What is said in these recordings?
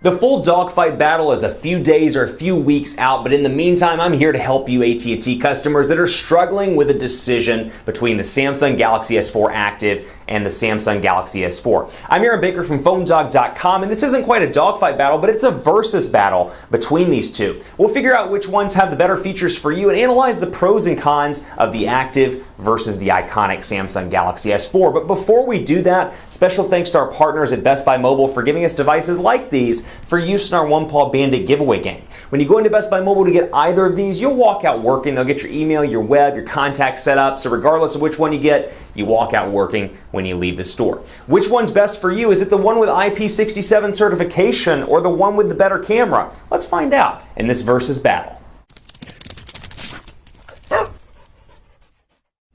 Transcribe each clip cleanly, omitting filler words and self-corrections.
The full dogfight battle is a few days or a few weeks out, but in the meantime, I'm here to help you AT&T customers that are struggling with a decision between the Samsung Galaxy S4 Active and the Samsung Galaxy S4. I'm Aaron Baker from PhoneDog.com, and this isn't quite a dogfight battle, but it's a versus battle between these two. We'll figure out which ones have the better features for you and analyze the pros and cons of the Active versus the iconic Samsung Galaxy S4. But before we do that, special thanks to our partners at Best Buy Mobile for giving us devices like these for use in our One Paw Bandit giveaway game. When you go into Best Buy Mobile to get either of these, you'll walk out working. They'll get your email, your web, your contacts set up, so regardless of which one you get, you walk out working when you leave the store. Which one's best for you? Is it the one with IP67 certification or the one with the better camera? Let's find out in this versus battle.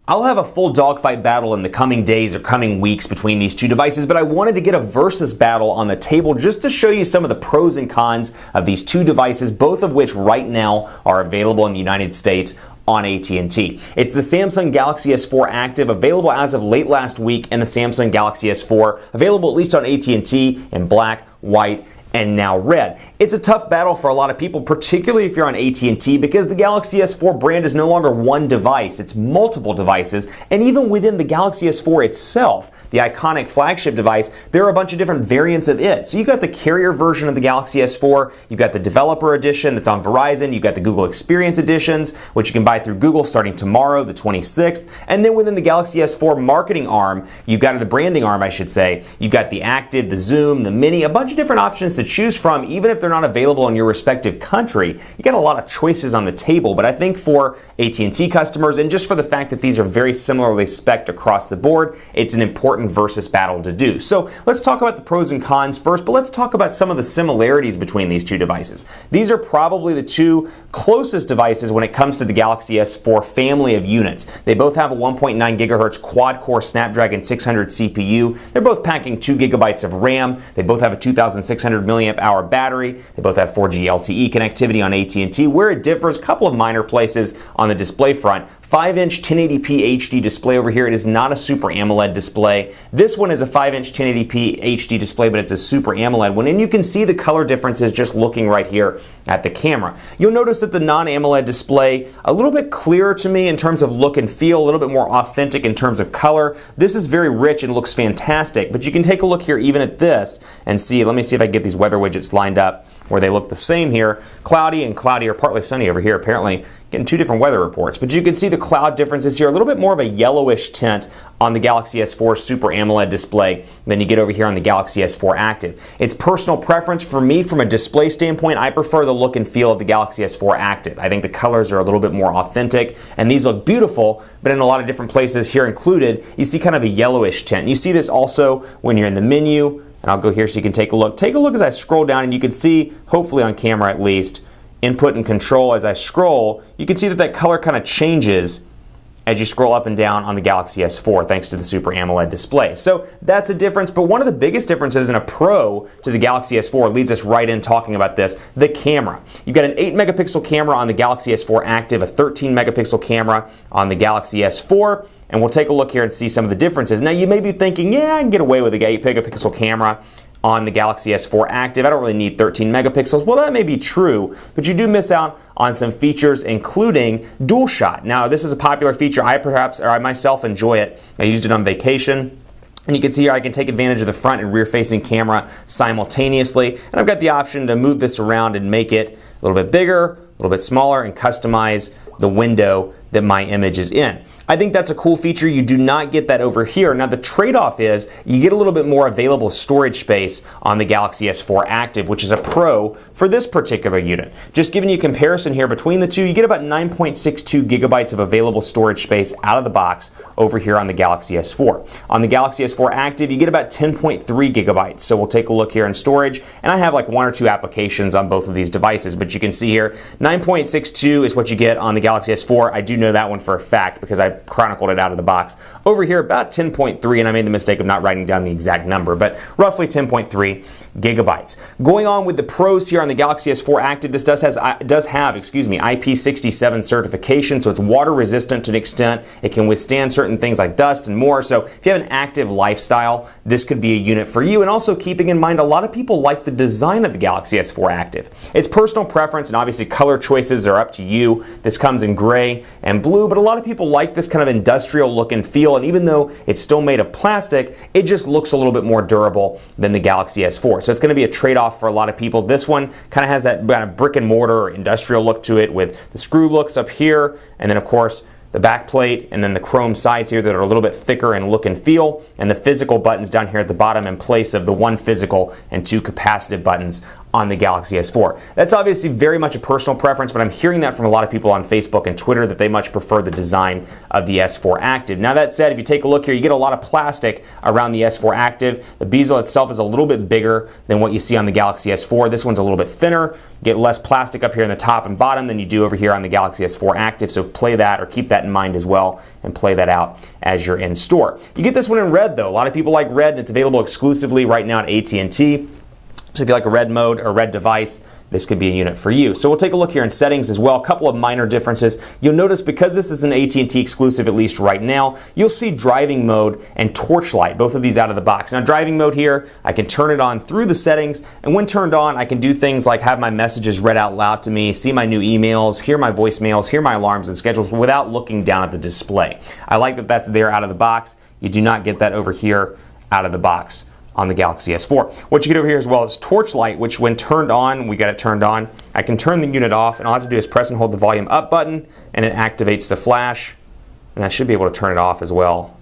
I'll have a full dogfight battle in the coming days or coming weeks between these two devices, but I wanted to get a versus battle on the table just to show you some of the pros and cons of these two devices, both of which right now are available in the United States on AT&T. It's the Samsung Galaxy S4 Active, available as of late last week, and the Samsung Galaxy S4, available at least on AT&T in black, white, and now red. It's a tough battle for a lot of people, particularly if you're on AT&T, because the Galaxy S4 brand is no longer one device, it's multiple devices, and even within the Galaxy S4 itself, the iconic flagship device, there are a bunch of different variants of it. So you've got the carrier version of the Galaxy S4, you've got the developer edition that's on Verizon, you've got the Google Experience editions, which you can buy through Google starting tomorrow, the 26th, and then within the Galaxy S4 marketing arm, you've got the branding arm, I should say, you've got the Active, the Zoom, the Mini, a bunch of different options to choose from. Even if they're not available in your respective country, you got a lot of choices on the table. But I think for AT&T customers, and just for the fact that these are very similarly spec'd across the board, it's an important versus battle to do. So let's talk about the pros and cons first, but let's talk about some of the similarities between these two devices. These are probably the two closest devices when it comes to the Galaxy S4 family of units. They both have a 1.9 gigahertz quad-core Snapdragon 600 CPU. They're both packing 2 gigabytes of RAM. They both have a 2,600 milliamp hour battery. They both have 4G LTE connectivity on AT&T. Where it differs, a couple of minor places on the display front. 5-inch 1080p HD display over here. It is not a Super AMOLED display. This one is a 5-inch 1080p HD display, but it's a Super AMOLED one, and you can see the color differences just looking right here at the camera. You'll notice that the non-AMOLED display, a little bit clearer to me in terms of look and feel, a little bit more authentic in terms of color. This is very rich and looks fantastic, but you can take a look here even at this and see, let me see if I can get these weather widgets lined up where they look the same here. Cloudy and cloudy, or partly sunny over here, apparently. Getting two different weather reports, but you can see the cloud differences here, a little bit more of a yellowish tint on the Galaxy S4 Super AMOLED display than you get over here on the Galaxy S4 Active. It's personal preference for me. From a display standpoint, I prefer the look and feel of the Galaxy S4 Active. I think the colors are a little bit more authentic, and these look beautiful, but in a lot of different places here included, you see kind of a yellowish tint. You see this also when you're in the menu, and I'll go here so you can take a look. Take a look as I scroll down, and you can see, hopefully on camera at least, input and control. As I scroll, you can see that that color kind of changes as you scroll up and down on the Galaxy S4 thanks to the Super AMOLED display. So that's a difference, but one of the biggest differences in a pro to the Galaxy S4 leads us right in talking about this, the camera. You've got an 8 megapixel camera on the Galaxy S4 Active, a 13 megapixel camera on the Galaxy S4, and we'll take a look here and see some of the differences. Now you may be thinking, yeah, I can get away with the 8 megapixel camera on the Galaxy S4 Active. I don't really need 13 megapixels. Well, that may be true, but you do miss out on some features, including dual shot. Now, this is a popular feature. I myself enjoy it. I used it on vacation. And you can see here I can take advantage of the front and rear facing camera simultaneously. And I've got the option to move this around and make it a little bit bigger, a little bit smaller, and customize the window that my image is in. I think that's a cool feature. You do not get that over here. Now the trade-off is you get a little bit more available storage space on the Galaxy S4 Active, which is a pro for this particular unit. Just giving you a comparison here between the two, you get about 9.62 gigabytes of available storage space out of the box over here on the Galaxy S4. On the Galaxy S4 Active, you get about 10.3 gigabytes. So we'll take a look here in storage, and I have like 1 or 2 applications on both of these devices, but you can see here 9.62 is what you get on the Galaxy S4. I do know that one for a fact because I chronicled it out of the box. Over here, about 10.3, and I made the mistake of not writing down the exact number, but roughly 10.3 gigabytes. Going on with the pros here on the Galaxy S4 Active, this does have IP67 certification, so it's water resistant to an extent. It can withstand certain things like dust and more. So if you have an active lifestyle, this could be a unit for you. And also keeping in mind, a lot of people like the design of the Galaxy S4 Active. It's personal preference, and obviously color choices are up to you. This comes in gray and blue, but a lot of people like this kind of industrial look and feel, and even though it's still made of plastic, it just looks a little bit more durable than the Galaxy S4. So it's going to be a trade-off for a lot of people. This one kind of has that kind of brick and mortar or industrial look to it with the screw looks up here, and then of course the back plate, and then the chrome sides here that are a little bit thicker in look and feel, and the physical buttons down here at the bottom in place of the one physical and two capacitive buttons on the Galaxy S4. That's obviously very much a personal preference, but I'm hearing that from a lot of people on Facebook and Twitter that they much prefer the design of the S4 Active. Now that said, if you take a look here, you get a lot of plastic around the S4 Active. The bezel itself is a little bit bigger than what you see on the Galaxy S4. This one's a little bit thinner. You get less plastic up here in the top and bottom than you do over here on the Galaxy S4 Active, so play that or keep that in mind as well and play that out as you're in store. You get this one in red though. A lot of people like red, and it's available exclusively right now at AT&T. So if you like a red mode or a red device, this could be a unit for you. So we'll take a look here in settings as well. A couple of minor differences. You'll notice because this is an AT&T exclusive, at least right now, you'll see driving mode and torchlight, both of these out of the box. Now driving mode here, I can turn it on through the settings, and when turned on, I can do things like have my messages read out loud to me, see my new emails, hear my voicemails, hear my alarms and schedules without looking down at the display. I like that that's there out of the box. You do not get that over here out of the box on the Galaxy S4. What you get over here as well is torchlight, which when turned on, we got it turned on, I can turn the unit off, and all I have to do is press and hold the volume up button, and it activates the flash, and I should be able to turn it off as well.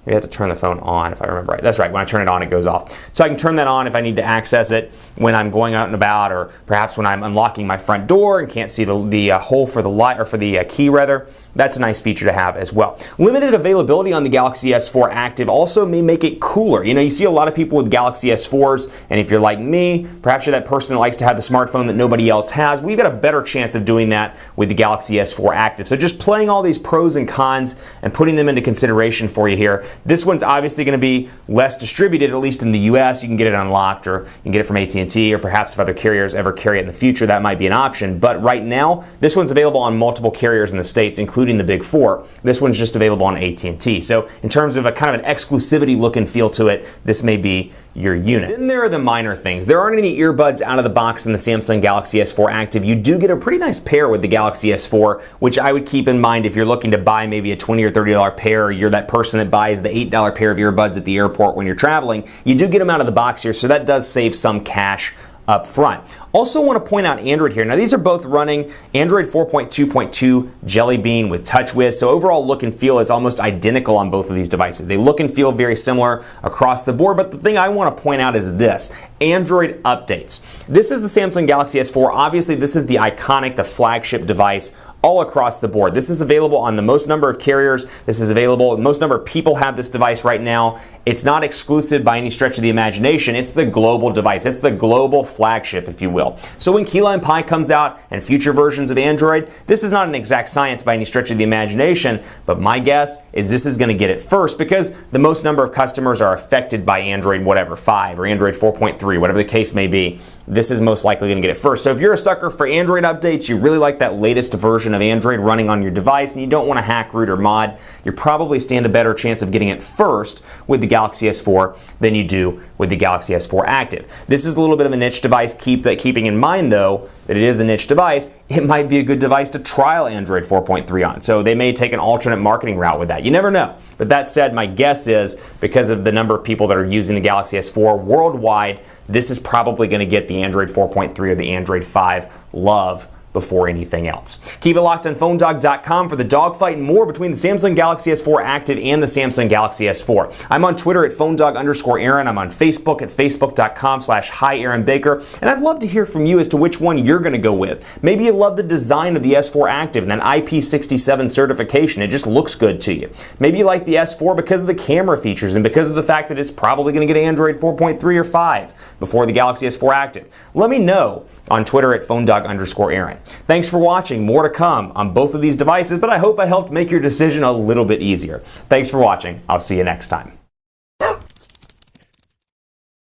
You have to turn the phone on if I remember right. That's right, when I turn it on it goes off. So I can turn that on if I need to access it when I'm going out and about, or perhaps when I'm unlocking my front door and can't see the hole for the light, or for the key rather. That's a nice feature to have as well. Limited availability on the Galaxy S4 Active also may make it cooler. You know, you see a lot of people with Galaxy S4s, and if you're like me, perhaps you're that person that likes to have the smartphone that nobody else has, we've got a better chance of doing that with the Galaxy S4 Active. So just playing all these pros and cons and putting them into consideration for you here. This one's obviously going to be less distributed, at least in the US. You can get it unlocked, or you can get it from AT&T, or perhaps if other carriers ever carry it in the future, that might be an option. But right now, this one's available on multiple carriers in the States, including the big four. This one's just available on AT&T. So in terms of a kind of an exclusivity look and feel to it, this may be your unit. Then there are the minor things. There aren't any earbuds out of the box in the Samsung Galaxy S4 Active. You do get a pretty nice pair with the Galaxy S4, which I would keep in mind if you're looking to buy maybe a $20 or $30 pair, or you're that person that buys the $8 pair of earbuds at the airport when you're traveling. You do get them out of the box here, so that does save some cash up front. Also want to point out Android here. Now these are both running Android 4.2.2 Jelly Bean with TouchWiz, so overall look and feel is almost identical on both of these devices. They look and feel very similar across the board, but the thing I want to point out is this: Android updates. This is the Samsung Galaxy S4. Obviously this is the iconic, the flagship device all across the board. This is available on the most number of carriers. This is available, most number of people have this device right now. It's not exclusive by any stretch of the imagination. It's the global device. It's the global flagship, if you will. So when Key Lime Pie comes out and future versions of Android, this is not an exact science by any stretch of the imagination, but my guess is this is going to get it first because the most number of customers are affected by Android whatever, 5 or Android 4.3, whatever the case may be. This is most likely going to get it first. So if you're a sucker for Android updates, you really like that latest version of Android running on your device, and you don't want to hack, root, or mod, you probably stand a better chance of getting it first with the Galaxy S4 than you do with the Galaxy S4 Active. This is a little bit of a niche device. Keeping in mind though that it is a niche device, it might be a good device to trial Android 4.3 on. So they may take an alternate marketing route with that. You never know. But that said, my guess is because of the number of people that are using the Galaxy S4 worldwide, this is probably going to get the Android 4.3 or the Android 5 love before anything else. Keep it locked on PhoneDog.com for the dogfight and more between the Samsung Galaxy S4 Active and the Samsung Galaxy S4. I'm on Twitter at PhoneDog_Aaron. I'm on Facebook at Facebook.com/HiAaronBaker. And I'd love to hear from you as to which one you're going to go with. Maybe you love the design of the S4 Active and that IP67 certification. It just looks good to you. Maybe you like the S4 because of the camera features and because of the fact that it's probably going to get Android 4.3 or 5 before the Galaxy S4 Active. Let me know on Twitter at PhoneDog_Aaron. Thanks for watching. More to come on both of these devices, but I hope I helped make your decision a little bit easier. Thanks for watching. I'll see you next time.